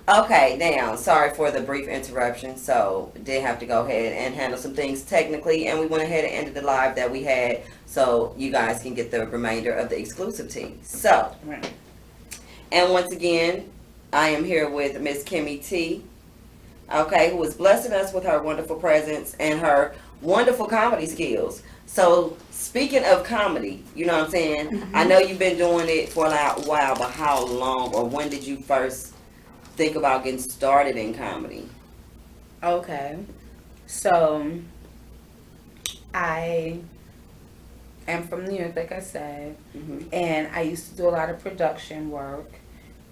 Okay, now, sorry for the brief interruption. So, did have to go ahead and handle some things technically, and we went ahead and ended the live that we had so you guys can get the remainder of the exclusive tea. So, Right. and once again, I am here with Miss Kymmie Tea, okay, who is blessing us with her wonderful presence and her wonderful comedy skills. So, speaking of comedy, you know what I'm saying? I know you've been doing it for a while, but how long or when did you first think about getting started in comedy? Okay. So I am from New York, like I said, Hmm. and I used to do a lot of production work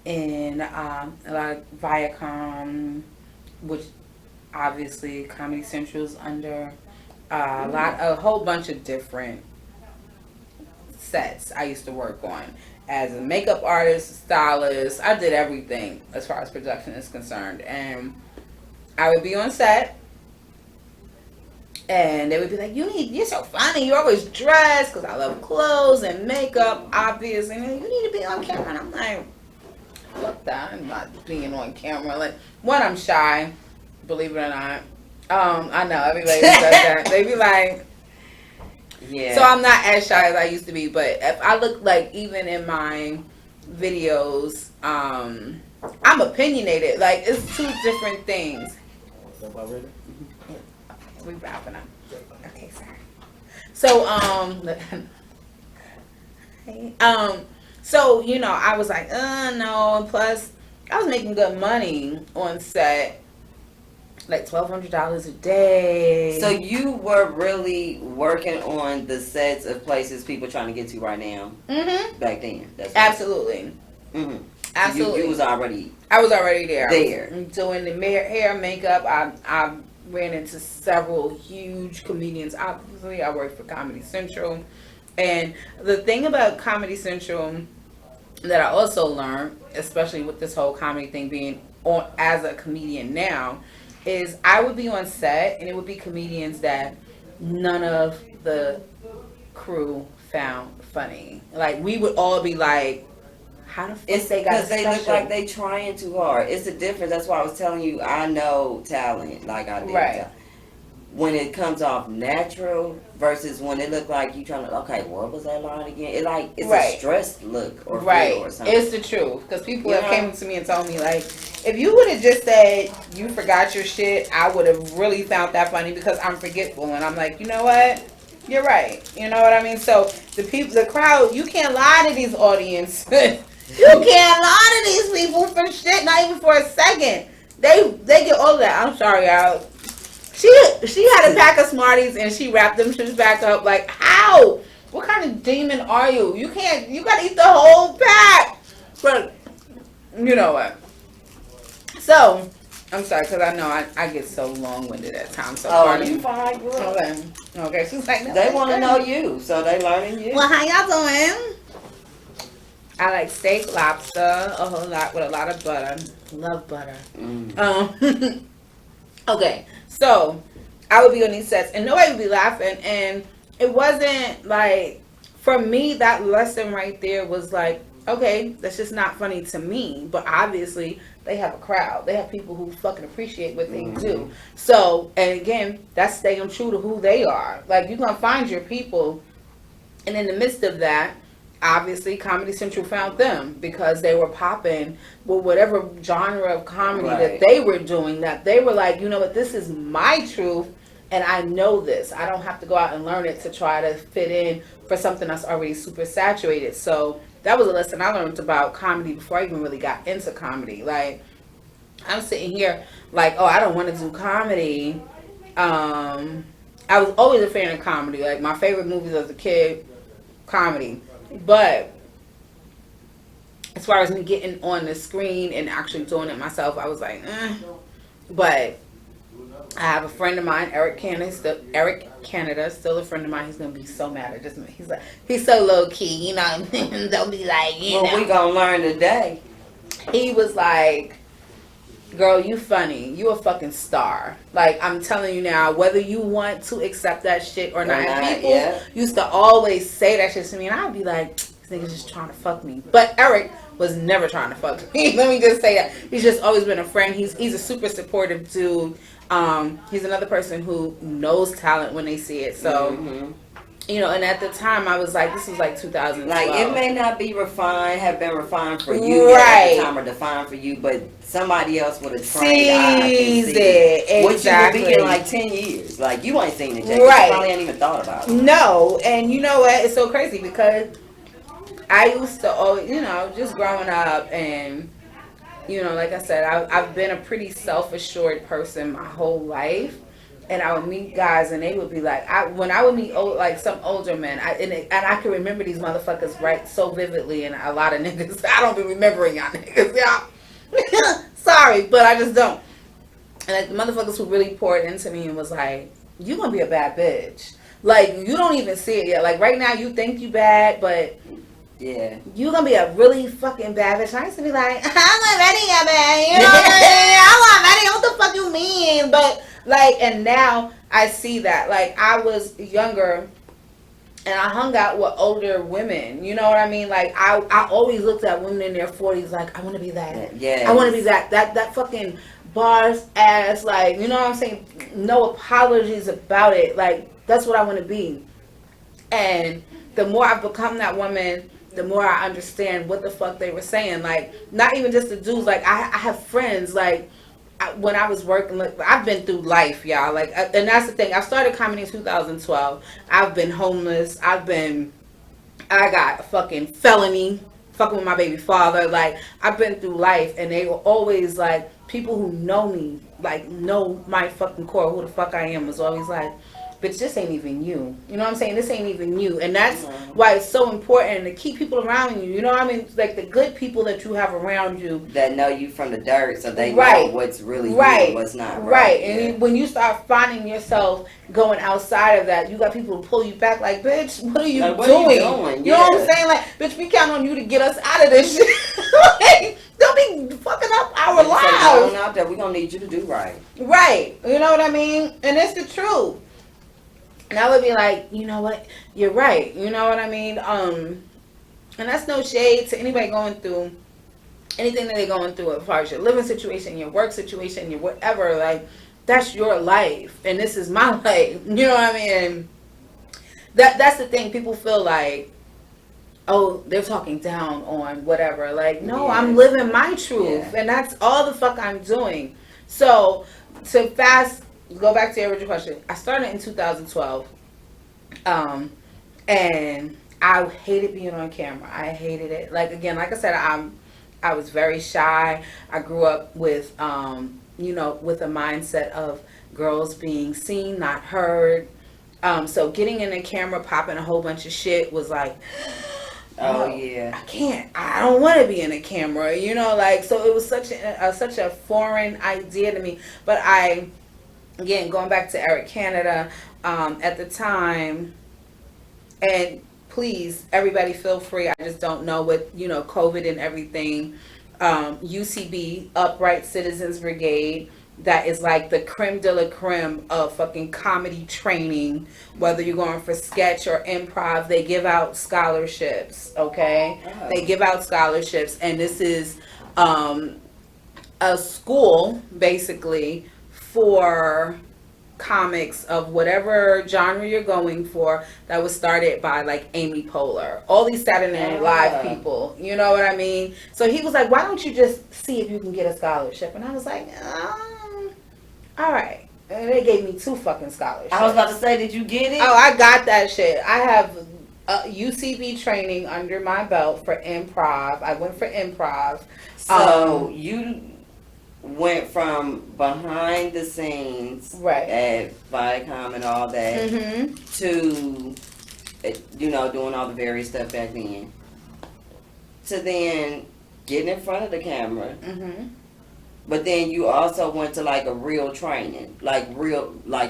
in a lot of Viacom, which obviously Comedy Central's under a whole bunch of different sets I used to work on as a makeup artist, stylist. I did everything as far as production is concerned, and I would be on set. And they would be like, you're so funny. You're always dressed because I love clothes and makeup, obviously. And you need to be on camera. And I'm like, fuck that. I'm not being on camera. Like, one, I'm shy, believe it or not. I know everybody says that. They be like, Yeah. so I'm not as shy as I used to be. But if I look like, even in my videos, I'm opinionated. Like, it's two different things. We wrapping up. Okay, sorry. So, so I was like, no. And plus, I was making good money on set, like $1,200 a day. So you were really working on the sets of places people trying to get to right now back then. That's Absolutely. Mm-hmm. Absolutely. You was already I was already there. there. Doing the hair, makeup. I ran into several huge comedians. Obviously, I worked for Comedy Central. And the thing about Comedy Central that I also learned, especially with this whole comedy thing being on as a comedian now, is I would be on set and it would be comedians that none of the crew found funny. Like, we would all be like, how the fuck It's they got because they look special? like they trying too hard. It's a difference. That's why I was telling you I know talent like I did. Right. When it comes off natural versus when it look like you trying to, okay, what was that line again? It's Right. a stressed look or Right. feel or something. It's the truth. Because people You have know? came to me and told me, like, if you would have just said you forgot your shit, I would have really found that funny because I'm forgetful. And I'm like, you know what? You're right. You know what I mean? So the crowd, you can't lie to these audience. You can't lie to these people for shit, not even for a second. They get all of that. I'm sorry, y'all. She had a pack of Smarties and she wrapped them shits back up. Like, how? What kind of demon are you? You gotta eat the whole pack. But, you know what? So, I'm sorry, because I know I get so long-winded at times. So Oh, you fine, girl. Okay. She's like, no, They want to know you, so they learning you. well, how y'all doing? I like steak, lobster, a whole lot with a lot of butter. Love butter. Okay, so I would be on these sets and nobody would be laughing, and it wasn't like, for me, that lesson right there was like, okay, that's just not funny to me, but obviously they have a crowd. They have people who fucking appreciate what they do. So, and again, that's staying true to who they are. Like, you're gonna find your people, and in the midst of that, obviously Comedy Central found them because they were popping with whatever genre of comedy that they were doing, that they were like, you know what, this is my truth and I know this. I don't have to go out and learn it to try to fit in for something that's already super saturated. So that was a lesson I learned about comedy before I even really got into comedy. Like, I'm sitting here like, oh, I don't want to do comedy. I was always a fan of comedy. Like, my favorite movies as a kid, comedy. But as far as me getting on the screen and actually doing it myself, I was like, But I have a friend of mine, Eric Canada, still a friend of mine. He's gonna be so mad at this. He's like, he's so low key, you know. Don't be like, Well, we gonna learn today. He was like, girl, you funny. You a fucking star. Like, I'm telling you now, whether you want to accept that shit or not. And people used to always say that shit to me, and I'd be like, nigga's just trying to fuck me. But Eric was never trying to fuck me. Let me just say that. He's just always been a friend. He's a super supportive dude. He's another person who knows talent when they see it. So, and at the time I was like, this was like 2012. Like, it may not be have been refined for you at the time or defined for you, but somebody else with a trained eye can see it. Exactly. What you would be in like 10 years. Like, you ain't seen it yet. Right. You probably ain't even thought about it. No, and you know what? It's so crazy because I used to always, just growing up and, like I said, I've been a pretty self-assured person my whole life. And I would meet guys, and they would be like, when I would meet some older men, and I can remember these motherfuckers right so vividly, and a lot of niggas, I don't be remembering y'all niggas, y'all. Sorry, but I just don't. And like the motherfuckers who really poured into me and was like, you gonna be a bad bitch. Like, you don't even see it yet. Like, right now you think you bad, but yeah, you gonna be a really fucking bad bitch. I used to be like, I'm not ready yet, man. You know what I mean? I'm not ready. What the fuck you mean? But like, and now I see that. Like, I was younger and I hung out with older women. You know what I mean? Like, I always looked at women in their 40s like, I want to be that. Yeah. I want to be that fucking bars ass. Like, you know what I'm saying? No apologies about it. Like, that's what I want to be. And the more I've become that woman, the more I understand what the fuck they were saying. Like, not even just the dudes. Like, I have friends, like, when I was working, like, I've been through life, y'all. Like, and that's the thing. I started comedy in 2012. I've been homeless. I got a fucking felony, fucking with my baby father. Like, I've been through life, and they were always like, people who know me, like, know my fucking core, who the fuck I am, was always like, bitch, this ain't even you. You know what I'm saying? This ain't even you. And that's why it's so important to keep people around you. You know what I mean? Like, the good people that you have around you. That know you from the dirt, so they know what's really you and what's not. Right. And when you start finding yourself going outside of that, you got people to pull you back like, bitch, what are you doing? You know what I'm saying? Like, bitch, we count on you to get us out of this shit. Like, don't be fucking up our lives. Going out there, we're going to need you to do right. Right. You know what I mean? And it's the truth. And I would be like, you know what? You're right. You know what I mean? And that's no shade to anybody going through anything that they're going through as far as your living situation, your work situation, your whatever. Like, that's your life. And this is my life. You know what I mean? And that's the thing. People feel like, oh, they're talking down on whatever. Like, no, I'm living my truth. Yeah. And that's all the fuck I'm doing. So, go back to your original question. I started in 2012, and I hated being on camera. I hated it. Like, again, like I said, I was very shy. I grew up with, with a mindset of girls being seen, not heard. So getting in the camera, popping a whole bunch of shit was like, oh yeah, I can't. I don't want to be in a camera. Like, so it was such a foreign idea to me. But again, going back to Eric Canada, at the time, and please, everybody feel free. I just don't know with, COVID and everything. UCB, Upright Citizens Brigade, that is like the creme de la creme of fucking comedy training. Whether you're going for sketch or improv, they give out scholarships, okay? Oh. They give out scholarships, and this is a school, basically, for comics of whatever genre you're going for, that was started by like Amy Poehler, all these Saturday Night Live people, you know what I mean? So he was like, why don't you just see if you can get a scholarship? And I was like, all right. And they gave me 2 fucking scholarships. I was about to say, did you get it? Oh, I got that shit. I have UCB training under my belt for improv. I went for improv. So you went from behind the scenes at Viacom and all that to, doing all the various stuff back then, to then getting in front of the camera. But then you also went to like a real training, like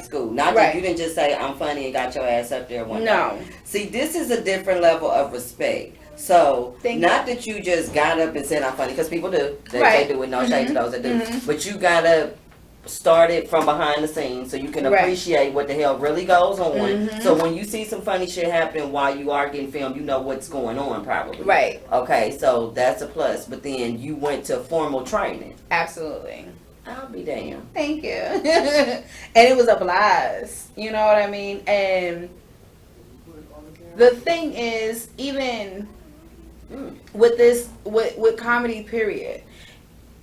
school. Not that you didn't just say, I'm funny and got your ass up there one day. See, this is a different level of respect. So, not that you just got up and said I'm funny, because people do. They do with no shade to those that do. But you got up started from behind the scenes so you can appreciate what the hell really goes on. Mm-hmm. So when you see some funny shit happening while you are getting filmed, you know what's going on probably. Right. Okay, so that's a plus. But then you went to formal training. Absolutely. I'll be damned. Thank you. And it was a blast. You know what I mean? And the thing is, even with this, with comedy, period,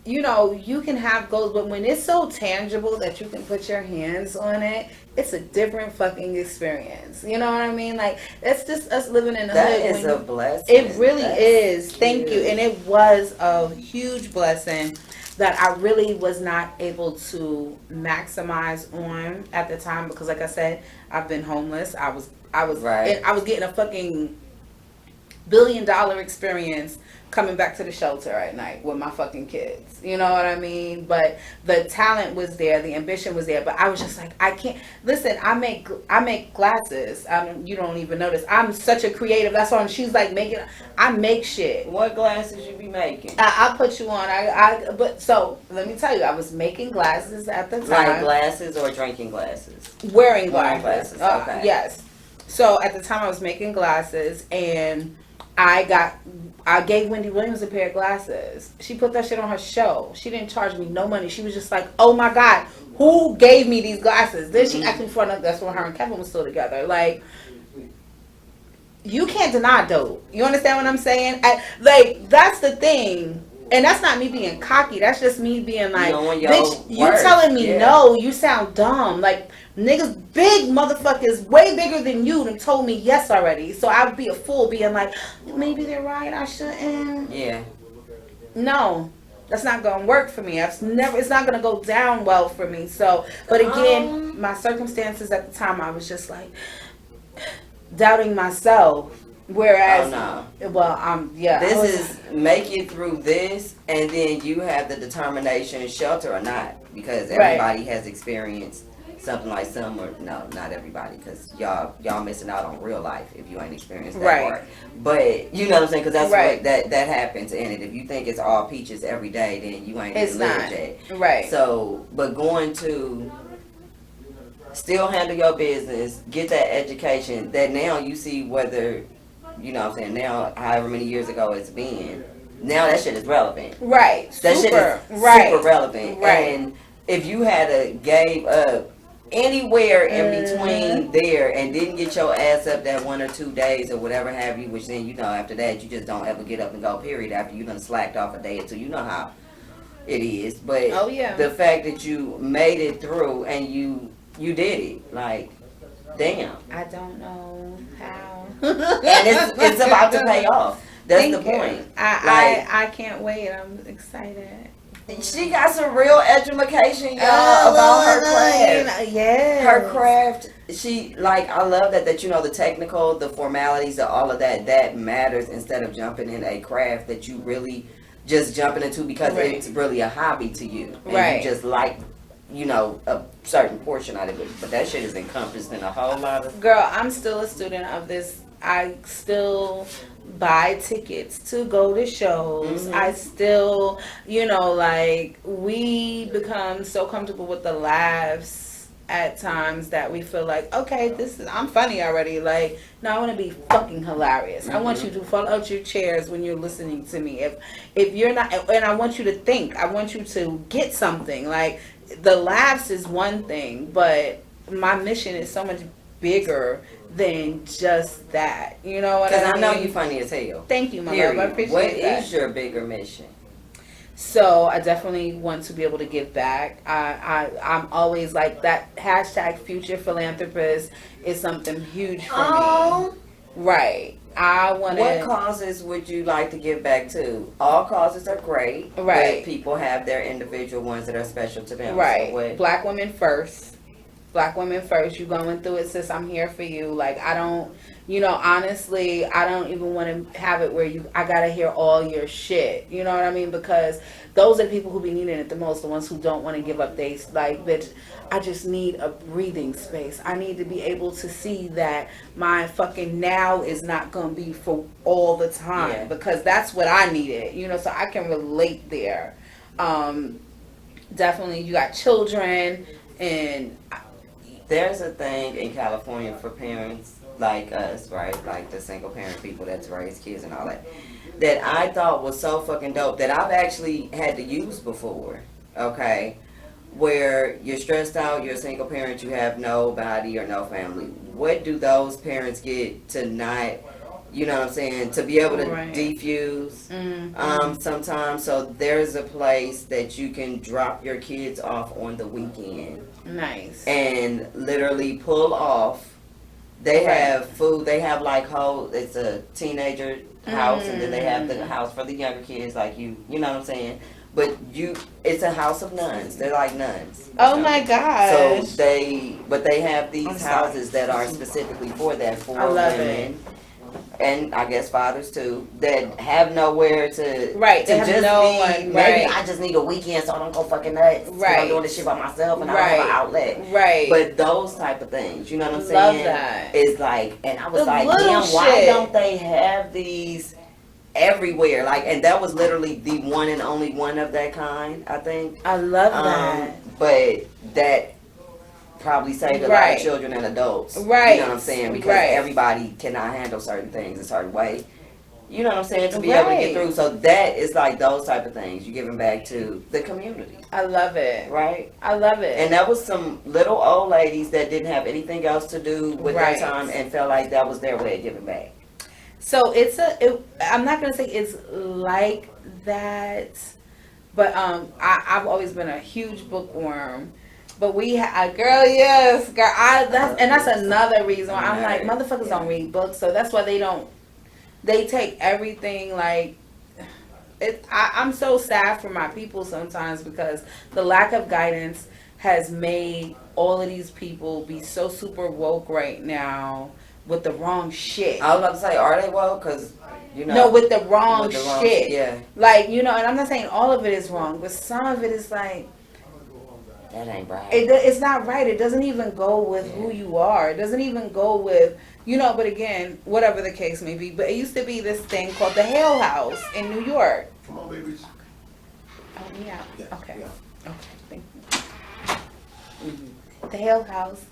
you know, you can have goals, but when it's so tangible that you can put your hands on it, it's a different fucking experience. You know what I mean? Like, that's just us living in the hood. That is a blessing. It really is. Thank you. And it was a huge blessing that I really was not able to maximize on at the time because, like I said, I've been homeless. I was right. I was getting a fucking $1 billion experience coming back to the shelter at night with my fucking kids. You know what I mean? But the talent was there, the ambition was there, but I was just like, I can't listen. I make glasses. You don't even notice. I'm such a creative. That's why she's like I make shit. What glasses you be making? I'll put you on. But so let me tell you, I was making glasses at the time. Like glasses or drinking glasses? Wearing glasses. Okay. Yes. So at the time I was making glasses and I gave Wendy Williams a pair of glasses. She put that shit on her show. She didn't charge me no money. She was just like, oh my God, who gave me these glasses? Then she asked me for another. That's when her and Kevin was still together. Like, you can't deny dope. You understand what I'm saying? Like, that's the thing. And that's not me being cocky. That's just me being like, bitch, you telling me no, you sound dumb. Like, niggas, big motherfuckers, way bigger than you, done told me yes already. So I would be a fool being like, maybe they're right, I shouldn't. Yeah. No, that's not gonna work for me. It's not gonna go down well for me. So, but again, my circumstances at the time, I was just like doubting myself. Whereas, this is make it through this, and then you have the determination, shelter or not, because everybody has experienced something like not everybody, because y'all missing out on real life if you ain't experienced that part. But you know what I'm saying, because that's what that happens in it. If you think it's all peaches every day, then you ain't lived it. Right. So, but going to still handle your business, get that education, that now you see whether. You know what I'm saying? Now, however many years ago it's been, now that shit is relevant. Right. That shit is super relevant. Right. And if you had gave up anywhere in between there and didn't get your ass up that 1 or 2 days or whatever have you, which then, you know, after that, you just don't ever get up and go, period, after you done slacked off a day or two. You know how it is. But the fact that you made it through and you did it, like, damn. I don't know how. And it's about to pay off. That's the point. I can't wait. I'm excited. She got some real education, y'all, about her craft. Yeah. Her craft. She I love that you know the technical, the formalities, all of that matters instead of jumping in a craft that you really just jumping into because it's really a hobby to you. And you just like, you know, a certain portion out of it. But that shit is encompassed in a whole lot of... Girl, I'm still a student of this. I still buy tickets to go to shows. I still, you know, like, we become so comfortable with the laughs at times that we feel like, okay, I'm funny already. Like, no, I want to be fucking hilarious. I want you to fall out your chairs when you're listening to me. If you're not, and I want you to think. I want you to get something. Like, the laughs is one thing, but my mission is so much bigger than just that. You know what I mean? Because I know you funny as hell. Thank you, my love. I appreciate that. What is your bigger mission? So I definitely want to be able to give back. I'm always like that hashtag future philanthropist is something huge for me. Right. I want to. What causes would you like to give back to? All causes are great. Right. But people have their individual ones that are special to them. Right. So Black women first. Black women first. You going through it, sis. I'm here for you. Like, I don't, you know, honestly, I don't even want to have it where I got to hear all your shit. You know what I mean? Because those are the people who be needing it the most. The ones who don't want to give up. They like, bitch, I just need a breathing space. I need to be able to see that my fucking now is not going to be for all the time. Because that's what I needed. You know, so I can relate there. definitely you got children, and There's a thing in California for parents like us, right? Like the single parent people that's raised kids and all that, that I thought was so fucking dope that I've actually had to use before. Okay, where you're stressed out, you're a single parent, you have nobody or no family. What do those parents get to not, you know what I'm saying, to be able to Right. defuse sometimes? So there's a place that you can drop your kids off on the weekend nice. and literally pull off. They Right. have food. They have like whole. It's a teenager house, and then they have the house for the younger kids, like you. You know what I'm saying? But it's a house of nuns. They're like nuns. Oh my gosh. So they have these houses that are specifically for that, for I love women. And I guess fathers too, that have nowhere to Right, to they have just no be, one, maybe right. I just need a weekend so I don't go fucking nuts. 'Cause Right. I'm doing this shit by myself and I don't have an Right. outlet. Right. But those type of things, you know what I'm saying? Love that. Is like, and I was The like, little damn, why shit. don't they have these everywhere? Like, and that was literally the one and only one of that kind, I think. I love that. But that probably saved a lot Right. of children and adults. Right. You know what I'm saying? Because Right. everybody cannot handle certain things a certain way. You know what I'm saying? To be able to Right. get through. So that is like those type of things. You're giving back to the community. I love it. Right? I love it. And that was some little old ladies that didn't have anything else to do with Right. their time and felt like that was their way of giving back. So I'm not gonna say it's like that, but I've always been a huge bookworm. But girl, yes, girl, that's another reason why I'm like, motherfuckers don't read books, so that's why they take everything like. I'm so sad for my people sometimes because the lack of guidance has made all of these people be so super woke right now with the wrong shit. I was about to say, are they woke? Because, you know. No, with the wrong with the wrong shit. Yeah. Like, you know, and I'm not saying all of it is wrong, but some of it is like, That ain't right. it's not right. It doesn't even go with who you are. It doesn't even go with, you know, but again, whatever the case may be. But it used to be this thing called the Hale House in New York. Come on, babies. Oh, yeah. Yes, Okay. yeah. Okay. Thank you. The Hale House.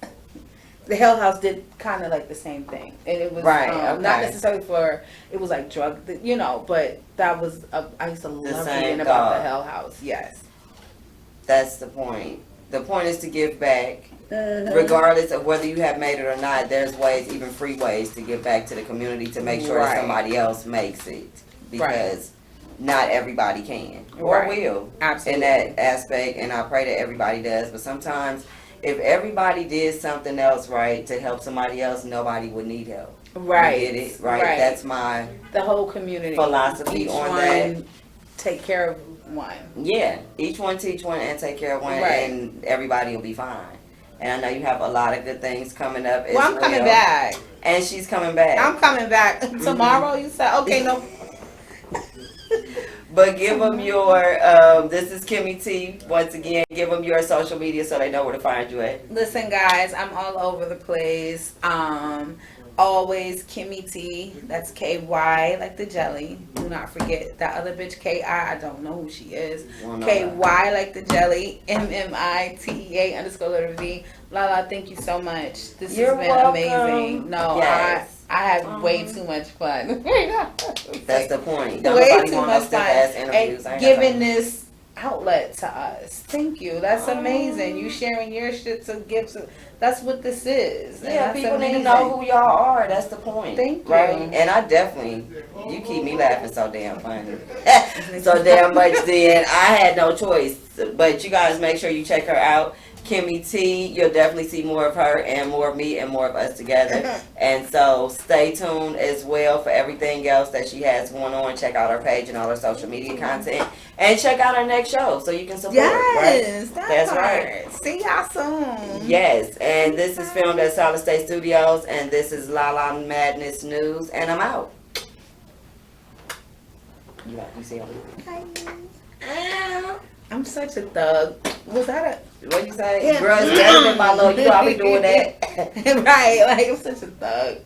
The Hale House did kind of like the same thing, and it was Right, not okay. necessarily for. It was like drug, you know, but that was. I used to love same reading about the thought. Hale House. Yes. That's the point. The point is to give back. Mhm. Regardless of whether you have made it or not, there's ways, even free ways, to give back to the community to make sure that Right. somebody else makes it. Because not everybody can or Right. will Absolutely. in that aspect, and I pray that everybody does. But sometimes, if everybody did something else right to help somebody else, nobody would need help. Right. You get it? Right. That's my the whole community philosophy Each on one that. take care of one. Yeah, each one teach one and take care of one, Right. and everybody will be fine. And I know you have a lot of good things coming up. Well, I'm coming back. and she's coming back. I'm coming back tomorrow. You said okay, no. But give them your. This is Kymmie Tea. Once again, give them your social media so they know where to find you at. Listen, guys, I'm all over the place. Always Kymmie Tea. That's KY like the jelly. Do not forget that other bitch KI. I don't know who she is. Won't know KY like the jelly. MMITEA_V. Lala, thank you so much. This You're has been welcome. amazing. No, Yes. I had way too much fun. That's the point. Don't Way nobody too want much no fun. stiff-ass interviews. I And ain't got giving time. this outlet to us. Thank you. That's amazing. You sharing your shit to give to. That's what this is. And Yeah, that's people need to amazing. know who y'all are. That's the point. Thank Right? you. And I definitely, you keep me laughing so damn funny. So damn much then. I had no choice. But you guys make sure you check her out. Kymmie Tea, you'll definitely see more of her and more of me and more of us together. And so stay tuned as well for everything else that she has going on. Check out her page and all her social media content. And check out her next show so you can support. Yes, right? That's right. right. See y'all soon. Yes, and this is filmed at Solid State Studios, and this is Lala Madness News, and I'm out. You see how I'm such a thug. Was that what you say? Yeah. Girl, it's better than my love. You know I be doing that. a right? Like I'm such a thug.